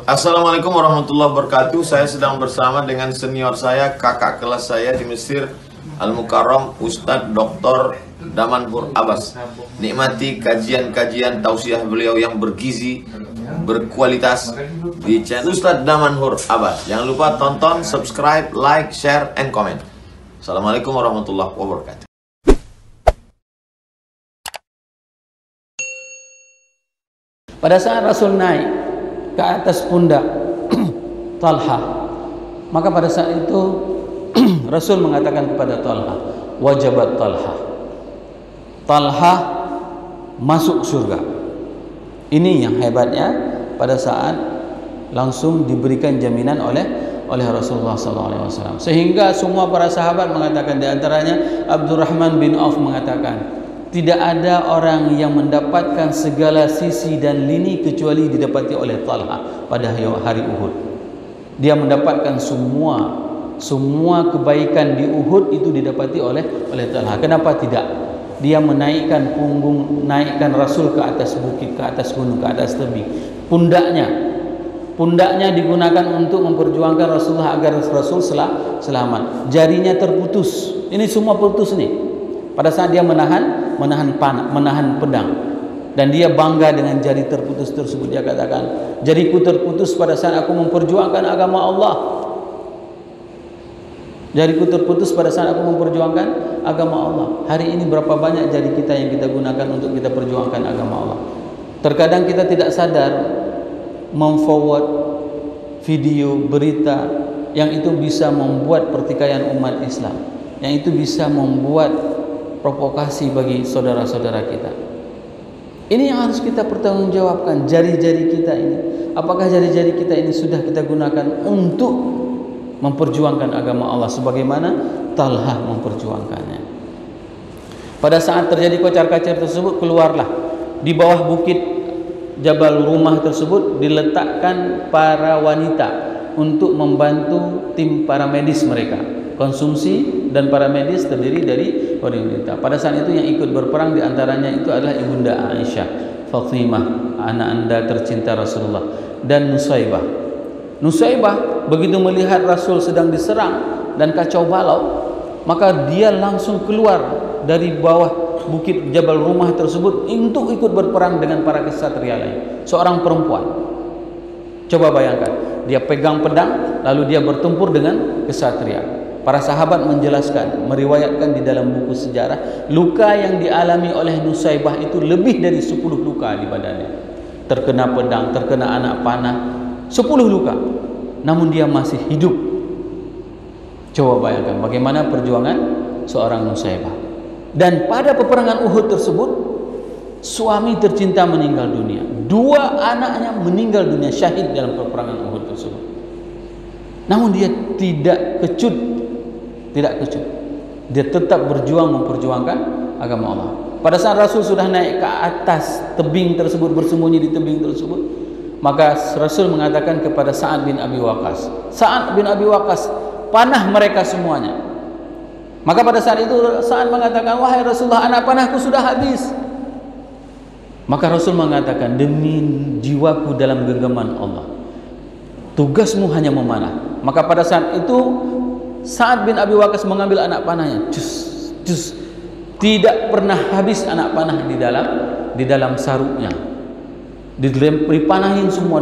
Assalamualaikum warahmatullahi wabarakatuh. Saya sedang bersama dengan senior saya, kakak kelas saya di Mesir, Al-Mukarram, Ustadz Dr. Damanhur Abbas. Nikmati kajian-kajian tausiah beliau yang bergizi, berkualitas di channel Ustadz Damanhur Abbas. Jangan lupa tonton, subscribe, like, share, and comment. Assalamualaikum warahmatullahi wabarakatuh. Pada saat Rasul naik ke atas pundak Talha, maka pada saat itu Rasul mengatakan kepada Talha, wajabat Talha, Talha masuk surga. Ini yang hebatnya, pada saat langsung diberikan jaminan oleh Rasulullah SAW. Sehingga semua para sahabat mengatakan, di antaranya Abdurrahman bin Auf mengatakan, tidak ada orang yang mendapatkan segala sisi dan lini kecuali didapati oleh Talha pada hari Uhud. Dia mendapatkan semua kebaikan di Uhud itu didapati oleh Talha. Kenapa tidak? Dia menaikkan naikkan Rasul ke atas bukit, ke atas gunung, ke atas tebing. Pundaknya digunakan untuk memperjuangkan Rasulullah agar Rasul selamat. Jarinya terputus. Ini semua putus nih. Pada saat dia menahan pedang, dan dia bangga dengan jari terputus tersebut. Dia katakan, jariku terputus pada saat aku memperjuangkan agama Allah. Jariku terputus pada saat aku memperjuangkan agama Allah. Hari ini berapa banyak jari kita yang kita gunakan untuk kita perjuangkan agama Allah. Terkadang kita tidak sadar memforward video berita yang itu bisa membuat pertikaian umat Islam, yang itu bisa membuat provokasi bagi saudara-saudara kita. Ini yang harus kita pertanggungjawabkan, jari-jari kita ini. Apakah jari-jari kita ini sudah kita gunakan untuk memperjuangkan agama Allah sebagaimana Talha memperjuangkannya? Pada saat terjadi kocar-kacir tersebut, keluarlah di bawah bukit Jabal Rumah tersebut diletakkan para wanita untuk membantu tim para medis mereka. Konsumsi dan para medis terdiri dari wanita. Pada saat itu yang ikut berperang diantaranya itu adalah Ibunda Aisyah, Fatimah, anak anda tercinta Rasulullah, dan Nusaybah. Nusaybah begitu melihat Rasul sedang diserang dan kacau balau, maka dia langsung keluar dari bawah bukit Jabal Rumah tersebut untuk ikut berperang dengan para kesatria lain. Seorang perempuan. Coba bayangkan, dia pegang pedang lalu dia bertempur dengan kesatria. Para sahabat menjelaskan, meriwayatkan di dalam buku sejarah, luka yang dialami oleh Nusaybah itu lebih dari 10 luka di badannya. Terkena pedang, terkena anak panah, 10 luka. Namun dia masih hidup. Coba bayangkan bagaimana perjuangan seorang Nusaybah. Dan pada peperangan Uhud tersebut, suami tercinta meninggal dunia. 2 anaknya meninggal dunia syahid dalam peperangan Uhud tersebut. Namun dia tidak kecut. Dia tetap berjuang memperjuangkan agama Allah. Pada saat Rasul sudah naik ke atas tebing tersebut, bersembunyi di tebing tersebut, maka Rasul mengatakan kepada Sa'ad bin Abi Waqqas, Sa'ad bin Abi Waqqas, panah mereka semuanya. Maka pada saat itu Sa'ad mengatakan, wahai Rasulullah, anak panahku sudah habis. Maka Rasul mengatakan, demi jiwaku dalam genggaman Allah, tugasmu hanya memanah. Maka pada saat itu Sa'ad bin Abi Waqqas mengambil anak panahnya, tidak pernah habis anak panah di dalam sarungnya. Dipanahin semua,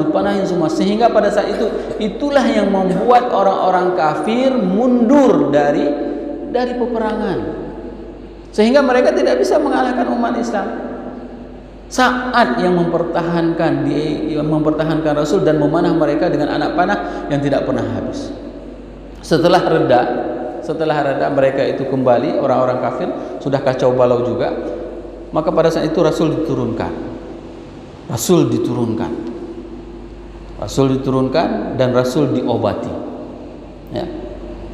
sehingga pada saat itu itulah yang membuat orang-orang kafir mundur dari peperangan, sehingga mereka tidak bisa mengalahkan umat Islam. Sa'ad yang mempertahankan Rasul dan memanah mereka dengan anak panah yang tidak pernah habis. Setelah reda mereka itu kembali, orang-orang kafir sudah kacau balau juga. Maka pada saat itu Rasul diturunkan dan Rasul diobati. Ya,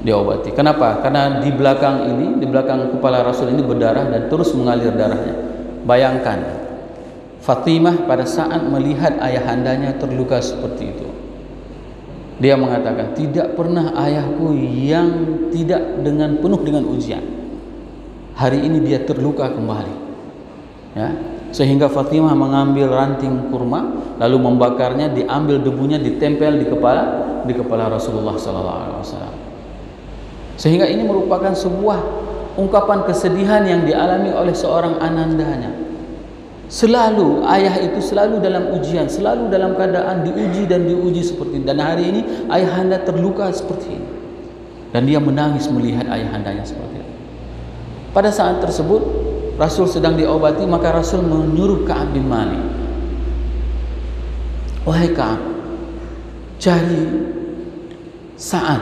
diobati. Kenapa? Karena di belakang kepala Rasul ini berdarah dan terus mengalir darahnya. Bayangkan, Fatimah pada saat melihat ayahandanya terluka seperti itu, dia mengatakan, tidak pernah ayahku yang tidak penuh dengan ujian. Hari ini dia terluka kembali. Ya, sehingga Fatimah mengambil ranting kurma lalu membakarnya, diambil debunya, ditempel di kepala Rasulullah sallallahu alaihi wasallam. Sehingga ini merupakan sebuah ungkapan kesedihan yang dialami oleh seorang anandanya. Selalu ayah itu selalu dalam ujian, selalu dalam keadaan diuji dan diuji seperti ini. Dan hari ini ayahanda terluka seperti ini, dan dia menangis melihat ayahandanya seperti itu. Pada saat tersebut Rasul sedang diobati, maka Rasul menyuruh Ka'ab bin Malik, wahai Ka'ab, cari Sa'ad,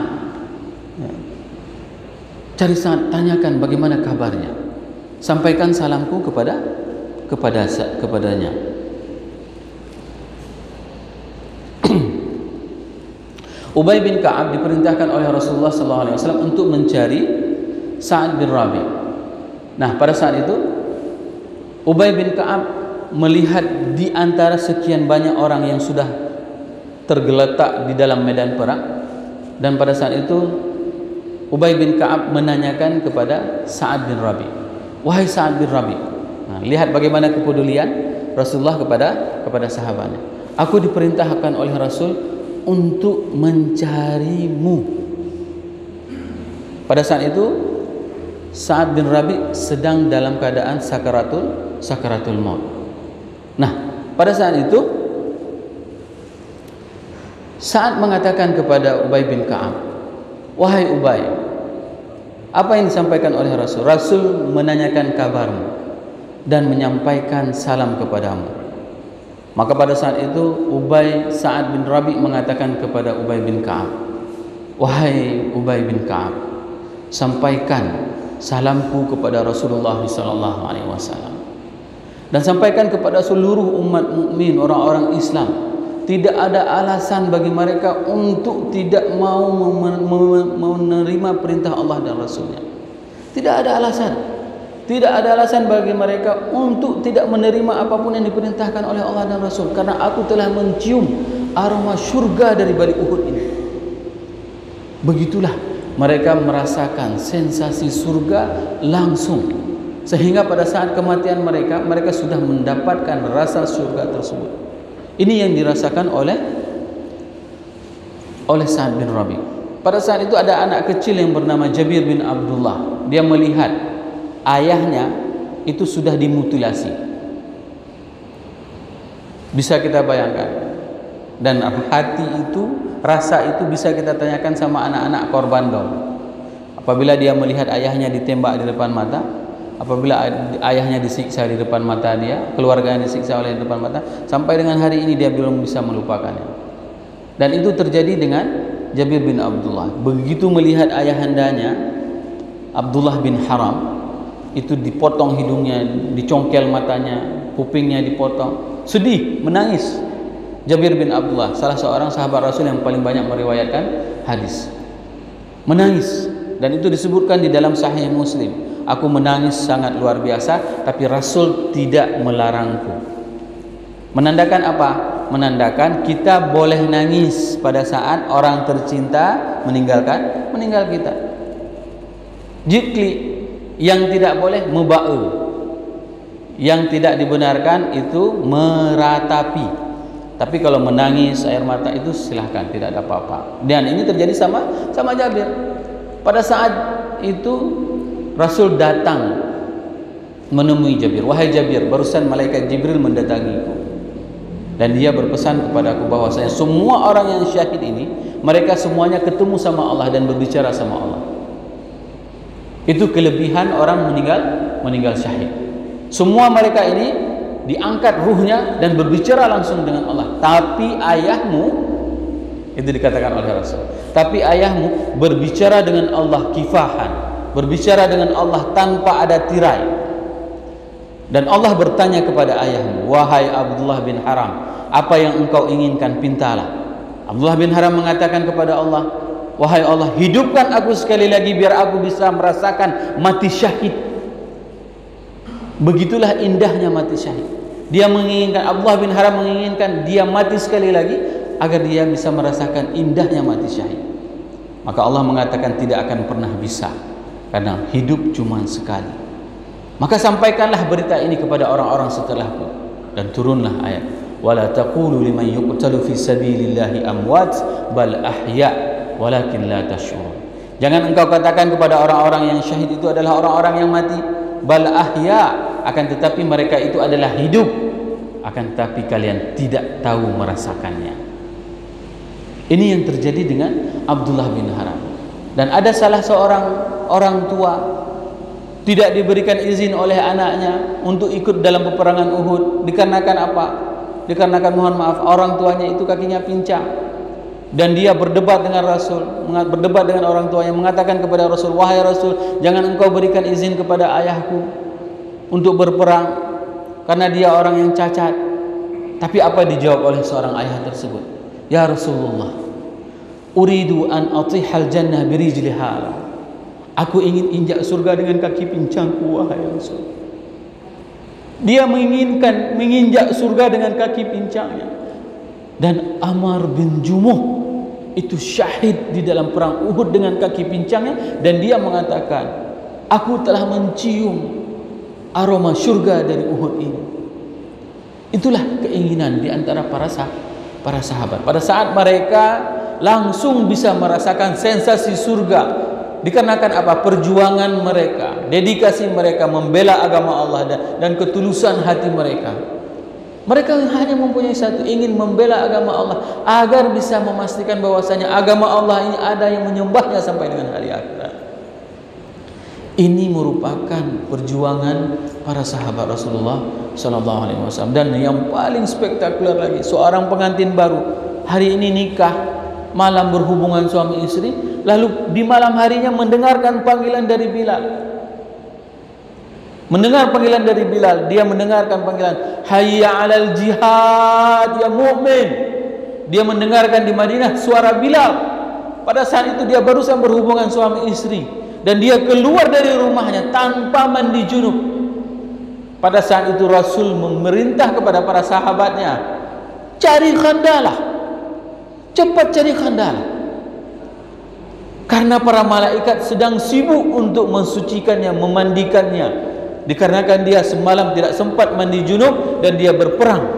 cari Sa'ad, tanyakan bagaimana kabarnya, sampaikan salamku kepadanya. Ubay bin Ka'ab diperintahkan oleh Rasulullah SAW untuk mencari Sa'ad bin Rabi'. Nah, pada saat itu Ubay bin Ka'ab melihat di antara sekian banyak orang yang sudah tergeletak di dalam medan perang, dan pada saat itu Ubay bin Ka'ab menanyakan kepada Sa'ad bin Rabi', wahai Sa'ad bin Rabi'. Nah, lihat bagaimana kepedulian Rasulullah kepada sahabatnya. Aku diperintahkan oleh Rasul untuk mencarimu. Pada saat itu Sa'ad bin Rabi' sedang dalam keadaan sakaratul maut. Nah, pada saat itu Sa'ad mengatakan kepada Ubay bin Ka'ab, wahai Ubay, apa yang disampaikan oleh Rasul? Rasul menanyakan kabarmu dan menyampaikan salam kepadamu. Maka pada saat itu Sa'ad bin Rabi' mengatakan kepada Ubay bin Ka'ab, wahai Ubay bin Ka'ab, sampaikan salamku kepada Rasulullah SAW, dan sampaikan kepada seluruh umat mukmin, orang-orang Islam, tidak ada alasan bagi mereka untuk tidak mau menerima perintah Allah dan Rasulnya. Tidak ada alasan. Tidak ada alasan bagi mereka untuk tidak menerima apapun yang diperintahkan oleh Allah dan Rasul, karena aku telah mencium aroma surga dari balik Uhud ini. Begitulah mereka merasakan sensasi surga langsung, sehingga pada saat kematian mereka sudah mendapatkan rasa surga tersebut. Ini yang dirasakan oleh Sa'ad bin Rabi'. Pada saat itu ada anak kecil yang bernama Jabir bin Abdullah. Dia melihat ayahnya itu sudah dimutilasi. Bisa kita bayangkan. Dan hati itu, rasa itu bisa kita tanyakan sama anak-anak korban bom. Apabila dia melihat ayahnya ditembak di depan mata, apabila ayahnya disiksa di depan mata dia, keluarganya disiksa oleh depan mata, sampai dengan hari ini dia belum bisa melupakannya. Dan itu terjadi dengan Jabir bin Abdullah. Begitu melihat ayahandanya Abdullah bin Haram itu dipotong hidungnya, dicongkel matanya, kupingnya dipotong, sedih, menangis. Jabir bin Abdullah, salah seorang sahabat Rasul yang paling banyak meriwayatkan hadis, menangis. Dan itu disebutkan di dalam Sahih Muslim, aku menangis sangat luar biasa, tapi Rasul tidak melarangku. Menandakan apa? Menandakan kita boleh nangis pada saat orang tercinta meninggal kita. Jikli yang tidak boleh muba'u, yang tidak dibenarkan itu meratapi. Tapi kalau menangis air mata itu silahkan, tidak ada apa-apa. Dan ini terjadi sama Jabir. Pada saat itu Rasul datang menemui Jabir, wahai Jabir, barusan malaikat Jibril mendatangiku, dan dia berpesan kepadaku bahwasanya semua orang yang syahid ini, mereka semuanya ketemu sama Allah dan berbicara sama Allah. Itu kelebihan orang meninggal syahid. Semua mereka ini diangkat ruhnya dan berbicara langsung dengan Allah. Tapi ayahmu, itu dikatakan oleh Rasul, tapi ayahmu berbicara dengan Allah kifahan, berbicara dengan Allah tanpa ada tirai. Dan Allah bertanya kepada ayahmu, wahai Abdullah bin Haram, apa yang engkau inginkan, pintalah. Abdullah bin Haram mengatakan kepada Allah, wahai Allah, hidupkan aku sekali lagi biar aku bisa merasakan mati syahid. Begitulah indahnya mati syahid. Dia menginginkan, Abdullah bin Haram menginginkan dia mati sekali lagi agar dia bisa merasakan indahnya mati syahid. Maka Allah mengatakan tidak akan pernah bisa, karena hidup cuma sekali. Maka sampaikanlah berita ini kepada orang-orang setelahku. Dan turunlah ayat, wala taqulu liman yuqtalu fi sabilillahi amwat bal ahya walakin la tash'urun. Jangan engkau katakan kepada orang-orang yang syahid itu adalah orang-orang yang mati, bal ahya, akan tetapi mereka itu adalah hidup, akan tetapi kalian tidak tahu merasakannya. Ini yang terjadi dengan Abdullah bin Haram. Dan ada salah seorang orang tua tidak diberikan izin oleh anaknya untuk ikut dalam peperangan Uhud. Dikarenakan apa? Dikarenakan, mohon maaf, orang tuanya itu kakinya pincang. Dan dia berdebat dengan Rasul, berdebat dengan orang tuanya, mengatakan kepada Rasul, wahai Rasul, jangan engkau berikan izin kepada ayahku untuk berperang karena dia orang yang cacat. Tapi apa dijawab oleh seorang ayah tersebut? Ya Rasulullah, uridu an atihal jannah birijli hala. Aku ingin injak surga dengan kaki pincangku, wahai Rasul. Dia menginjak surga dengan kaki pincangnya. Dan Ammar bin Jumuh itu syahid di dalam perang Uhud dengan kaki pincangnya, dan dia mengatakan, aku telah mencium aroma surga dari Uhud ini. Itulah keinginan di antara para sahabat. Pada saat mereka langsung bisa merasakan sensasi surga, dikarenakan apa? Perjuangan mereka, dedikasi mereka membela agama Allah dan ketulusan hati mereka. Mereka hanya mempunyai satu, ingin membela agama Allah agar bisa memastikan bahwasanya agama Allah ini ada yang menyembahnya sampai dengan hari akhirat. Ini merupakan perjuangan para sahabat Rasulullah sallallahu alaihi wasallam. Dan yang paling spektakuler lagi, seorang pengantin baru hari ini nikah, malam berhubungan suami istri, lalu di malam harinya mendengarkan panggilan dari Bilal. Mendengar panggilan dari Bilal, dia mendengarkan panggilan hayya 'alal jihad ya mukmin. Dia mendengarkan di Madinah suara Bilal. Pada saat itu dia barusan berhubungan suami istri dan dia keluar dari rumahnya tanpa mandi junub. Pada saat itu Rasul memerintah kepada para sahabatnya, cari khandalah, cepat cari khandalah, karena para malaikat sedang sibuk untuk mensucikannya, memandikannya. Dikarenakan dia semalam tidak sempat mandi junub dan dia berperang.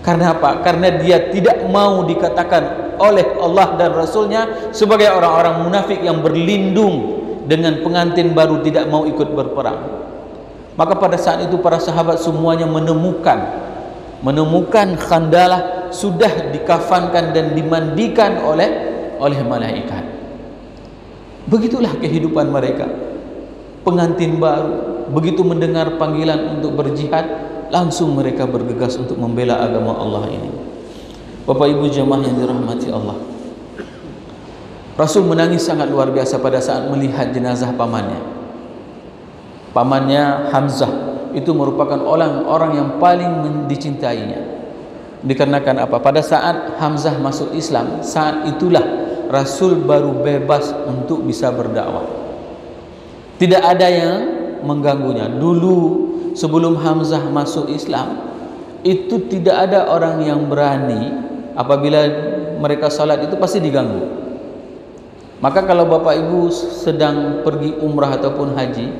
Karena apa? Karena dia tidak mau dikatakan oleh Allah dan Rasulnya sebagai orang-orang munafik yang berlindung dengan pengantin baru tidak mau ikut berperang. Maka pada saat itu para sahabat semuanya menemukan khandalah sudah dikafankan dan dimandikan oleh malaikat. Begitulah kehidupan mereka. Pengantin baru begitu mendengar panggilan untuk berjihad, langsung mereka bergegas untuk membela agama Allah ini. Bapak Ibu jemaah yang dirahmati Allah, Rasul menangis sangat luar biasa pada saat melihat jenazah pamannya. Pamannya Hamzah itu merupakan orang yang paling dicintainya. Dikarenakan apa? Pada saat Hamzah masuk Islam, saat itulah Rasul baru bebas untuk bisa berdakwah. Tidak ada yang mengganggunya. Dulu sebelum Hamzah masuk Islam, itu tidak ada orang yang berani apabila mereka salat itu pasti diganggu. Maka kalau Bapak Ibu sedang pergi umrah ataupun haji,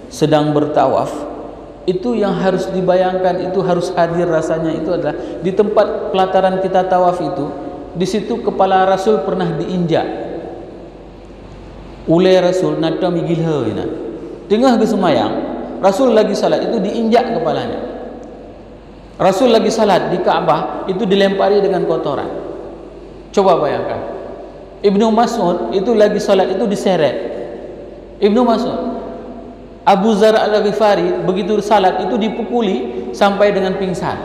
sedang bertawaf, itu yang harus dibayangkan, itu harus hadir rasanya, itu adalah di tempat pelataran kita tawaf itu, di situ kepala Rasul pernah diinjak. Ulai Rasul nada migilha ina. Tengah bersemayang, Rasul lagi salat itu diinjak kepalanya. Rasul lagi salat di Ka'bah itu dilempari dengan kotoran. Coba bayangkan. Ibnu Mas'ud itu lagi salat itu diseret. Ibnu Mas'ud. Abu Zar Al-Ghifari begitu salat itu dipukuli sampai dengan pingsan.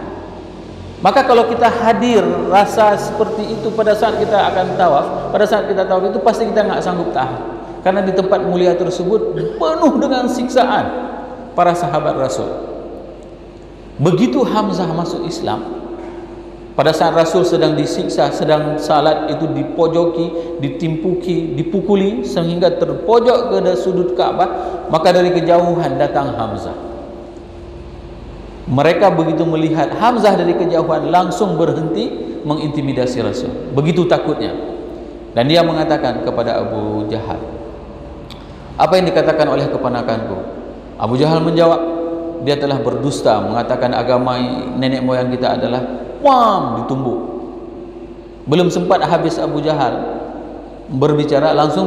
Maka kalau kita hadir rasa seperti itu pada saat kita akan tawaf, pada saat kita tawaf itu pasti kita nggak sanggup tahan. Karena di tempat mulia tersebut penuh dengan siksaan para sahabat Rasul. Begitu Hamzah masuk Islam, pada saat Rasul sedang disiksa, sedang salat itu dipojoki, ditimpuki, dipukuli sehingga terpojok ke sudut Ka'bah, maka dari kejauhan datang Hamzah. Mereka begitu melihat Hamzah dari kejauhan langsung berhenti mengintimidasi Rasul. Begitu takutnya. Dan dia mengatakan kepada Abu Jahal, apa yang dikatakan oleh keponakanku? Abu Jahal menjawab, dia telah berdusta, mengatakan agama nenek moyang kita adalah ditumbuk. Belum sempat habis Abu Jahal berbicara, langsung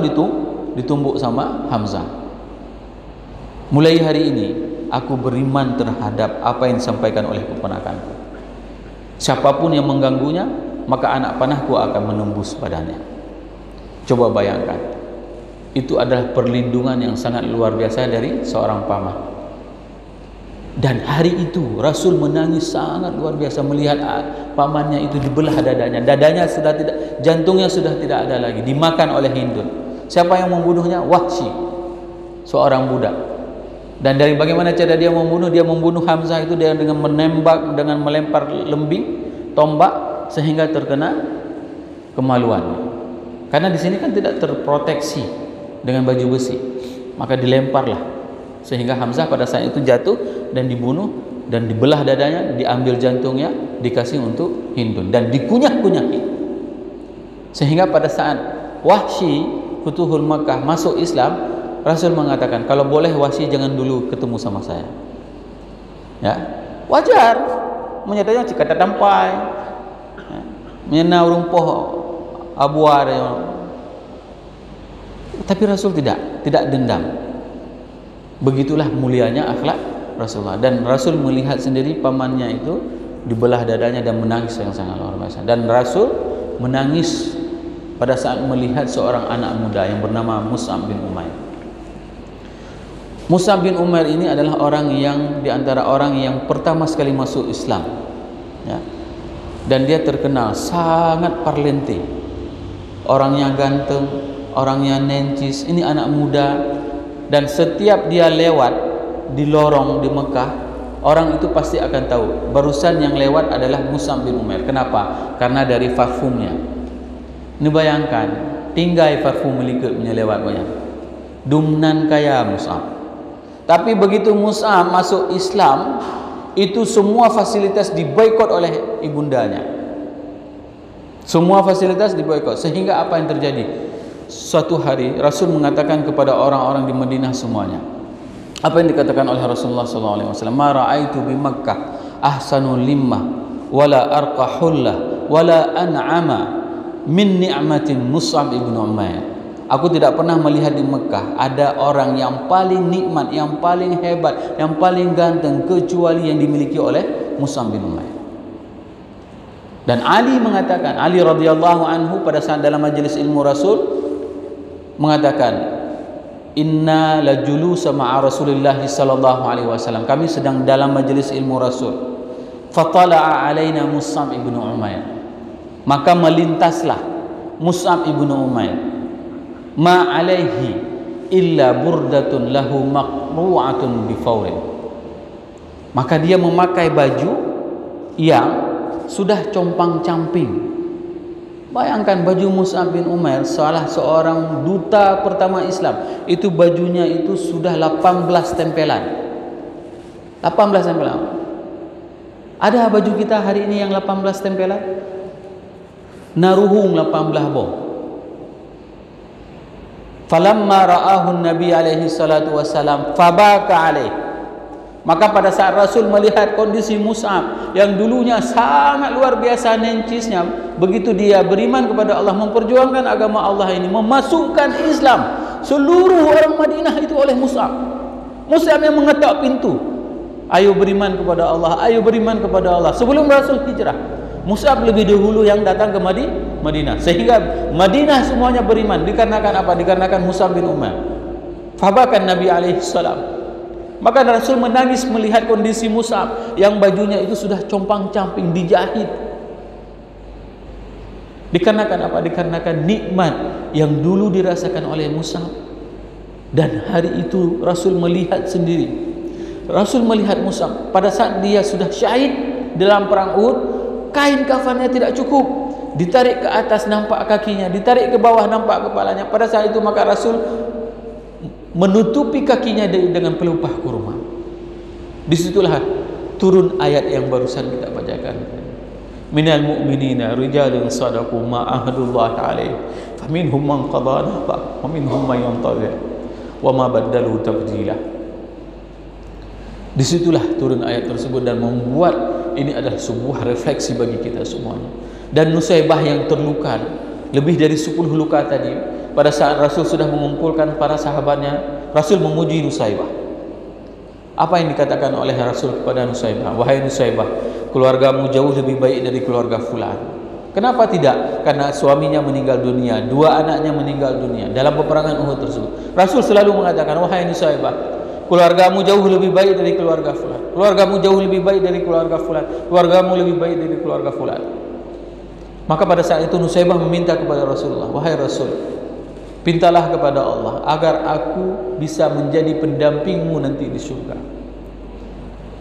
ditumbuk sama Hamzah. Mulai hari ini aku beriman terhadap apa yang disampaikan oleh keponakanku. Siapapun yang mengganggunya, maka anak panahku akan menembus badannya. Coba bayangkan, itu adalah perlindungan yang sangat luar biasa dari seorang paman. Dan hari itu Rasul menangis sangat luar biasa melihat pamannya itu dibelah dadanya. Dadanya sudah tidak, jantungnya sudah tidak ada lagi, dimakan oleh Hindun. Siapa yang membunuhnya? Wahsy, seorang budak. Dan dari bagaimana cara dia membunuh? Dia membunuh Hamzah itu dengan menembak, dengan melempar lembing, tombak, sehingga terkena kemaluan. Karena di sini kan tidak terproteksi dengan baju besi, maka dilemparlah sehingga Hamzah pada saat itu jatuh dan dibunuh, dan dibelah dadanya, diambil jantungnya, dikasih untuk Hindun dan dikunyah-kunyahi. Sehingga pada saat Wahsy Futuhul Makkah masuk Islam, Rasul mengatakan, kalau boleh Wahsy jangan dulu ketemu sama saya. Ya, wajar menyatakan cikata tampai, ya, menyena rumpuh abuar, ya. Tapi Rasul tidak dendam. Begitulah mulianya akhlak Rasulullah. Dan Rasul melihat sendiri pamannya itu dibelah dadanya dan menangis yang sangat luar biasa. Dan Rasul menangis pada saat melihat seorang anak muda yang bernama Mus'ab bin Umair. Mus'ab bin Umair ini adalah orang yang di antara orang yang pertama sekali masuk Islam, ya. Dan dia terkenal sangat parlente, orangnya ganteng, orangnya nencis. Ini anak muda, dan setiap dia lewat di lorong di Mekah, orang itu pasti akan tahu barusan yang lewat adalah Mus'ab bin Umair. Kenapa? Karena dari parfumnya. Ini bayangkan, tinggai parfum melikut punya lewat banyak. Dumnan kaya Mus'ab. Tapi begitu Mus'ab masuk Islam, itu semua fasilitas diboikot oleh ibundanya. Semua fasilitas diboikot. Sehingga apa yang terjadi? Suatu hari Rasul mengatakan kepada orang-orang di Madinah semuanya, apa yang dikatakan oleh Rasulullah SAW, ma ra'aitu bi Makkah ahsanul limmah wala arqa hullah wala an'ama min ni'matin Mus'ab ibn Umair. Aku tidak pernah melihat di Mekah ada orang yang paling nikmat, yang paling hebat, yang paling ganteng kecuali yang dimiliki oleh Mus'ab bin Umair. Dan Ali mengatakan, Ali radhiyallahu anhu pada saat dalam majelis ilmu Rasul mengatakan, inna la julusa ma'a Rasulillah sallallahu alaihi wasallam. Kami sedang dalam majelis ilmu Rasul. Fatala'a alaina Mus'ab ibn Umair. Maka melintaslah Mus'ab ibn Umair. Ma alaihi illa burdatun lahu maqru'atun bifaurin. Maka dia memakai baju yang sudah compang-camping. Bayangkan baju Mus'ab bin Umair, salah seorang duta pertama Islam, itu bajunya itu sudah 18 tempelan. 18 tempelan. Ada baju kita hari ini yang 18 tempelan? Naruhung 18 boh. Falamma ra'ahu Nabi alaihi salatu wassalam fabaka alaih. Maka pada saat Rasul melihat kondisi Mus'ab yang dulunya sangat luar biasa nencisnya, begitu dia beriman kepada Allah, memperjuangkan agama Allah ini, memasukkan Islam seluruh orang Madinah itu oleh Mus'ab. Mus'ab yang mengetok pintu, ayo beriman kepada Allah, ayo beriman kepada Allah. Sebelum Rasul hijrah, Mus'ab lebih dahulu yang datang ke Madinah, sehingga Madinah semuanya beriman. Dikarenakan apa? Dikarenakan Mus'ab bin Umair. Fabakan Nabi alaihi salam. Maka Rasul menangis melihat kondisi Mus'ab yang bajunya itu sudah compang-camping, dijahit. Dikarenakan apa? Dikarenakan nikmat yang dulu dirasakan oleh Mus'ab. Dan hari itu Rasul melihat sendiri. Rasul melihat Mus'ab pada saat dia sudah syahid dalam perang Uhud, kain kafannya tidak cukup, ditarik ke atas nampak kakinya, ditarik ke bawah nampak kepalanya. Pada saat itu maka Rasul menutupi kakinya dengan pelumpah kurma. Disitulah turun ayat yang barusan kita bacakan. Minal mu'minina rijalun sadaqu ma ahadullah alaih faminhum man qada nahba wa minhum man yantazir wa ma badalu tabdila. Disitulah turun ayat tersebut dan membuat ini adalah sebuah refleksi bagi kita semuanya. Dan Nusaybah yang terluka, lebih dari 10 luka tadi, pada saat Rasul sudah mengumpulkan para sahabatnya, Rasul memuji Nusaybah. Apa yang dikatakan oleh Rasul kepada Nusaybah? Wahai Nusaybah, keluargamu jauh lebih baik dari keluarga fulan. Kenapa tidak? Karena suaminya meninggal dunia, 2 anaknya meninggal dunia dalam peperangan Uhud tersebut. Rasul selalu mengatakan, wahai Nusaybah, keluargamu jauh lebih baik dari keluarga fulan. Keluargamu jauh lebih baik dari keluarga fulan. Keluargamu lebih baik dari keluarga fulan. Maka pada saat itu Nusaybah meminta kepada Rasulullah, wahai Rasul, pintalah kepada Allah agar aku bisa menjadi pendampingmu nanti di surga.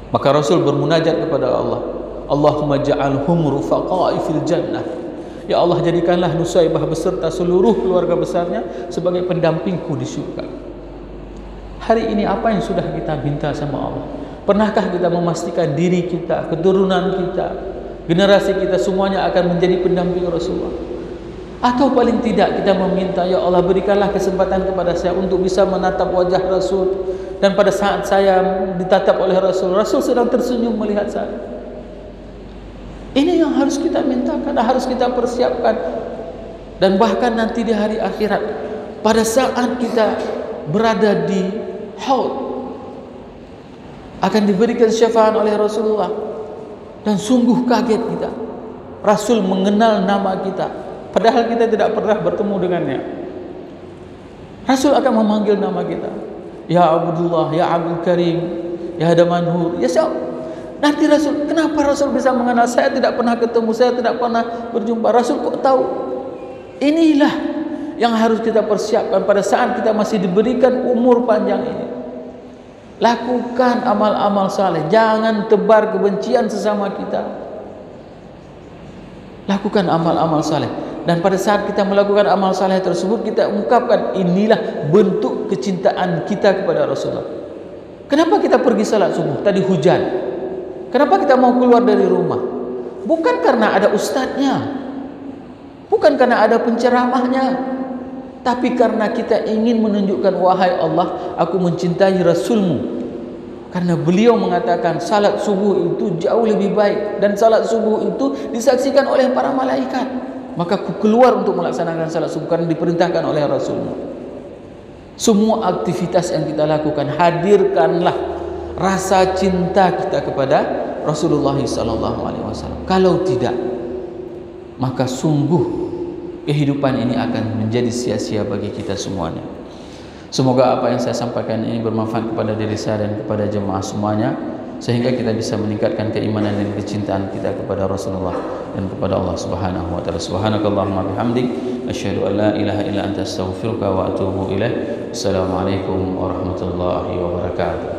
Maka Rasul bermunajat kepada Allah, Allahumma ja'alhum rufaqa'i fil jannah. Ya Allah, jadikanlah Nusaybah beserta seluruh keluarga besarnya sebagai pendampingku di surga. Hari ini apa yang sudah kita minta sama Allah? Pernahkah kita memastikan diri kita, keturunan kita, generasi kita semuanya akan menjadi pendamping Rasulullah? Atau paling tidak kita meminta, ya Allah, berikanlah kesempatan kepada saya untuk bisa menatap wajah Rasul, dan pada saat saya ditatap oleh Rasul, Rasul sedang tersenyum melihat saya. Ini yang harus kita mintakan, harus kita persiapkan. Dan bahkan nanti di hari akhirat, pada saat kita berada di Haud, akan diberikan syafaat oleh Rasulullah. Dan sungguh kaget kita, Rasul mengenal nama kita, padahal kita tidak pernah bertemu dengannya. Rasul akan memanggil nama kita, ya Abdullah, ya Abdul Karim, ya Damanhur, ya siapa? Nanti Rasul, kenapa Rasul bisa mengenal? Saya tidak pernah ketemu, saya tidak pernah berjumpa. Rasul kok tahu? Inilah yang harus kita persiapkan pada saat kita masih diberikan umur panjang ini. Lakukan amal-amal saleh, jangan tebar kebencian sesama kita. Lakukan amal-amal saleh, dan pada saat kita melakukan amal saleh tersebut, kita ungkapkan inilah bentuk kecintaan kita kepada Rasulullah. Kenapa kita pergi salat subuh? Tadi hujan. Kenapa kita mau keluar dari rumah? Bukan karena ada ustadznya, bukan karena ada penceramahnya, tapi karena kita ingin menunjukkan, wahai Allah, aku mencintai Rasulmu. Karena beliau mengatakan salat subuh itu jauh lebih baik, dan salat subuh itu disaksikan oleh para malaikat. Maka aku keluar untuk melaksanakan salat subuh karena diperintahkan oleh Rasulmu. Semua aktivitas yang kita lakukan, hadirkanlah rasa cinta kita kepada Rasulullah SAW. Kalau tidak, maka sungguh kehidupan ini akan menjadi sia-sia bagi kita semuanya. Semoga apa yang saya sampaikan ini bermanfaat kepada diri saya dan kepada jemaah semuanya, sehingga kita bisa meningkatkan keimanan dan kecintaan kita kepada Rasulullah dan kepada Allah Subhanahu wa taala. Subhanakallahumma bihamdik, asyhadu an la ilaha illa anta, astaghfiruka wa atubu ilaik. Assalamualaikum warahmatullahi wabarakatuh.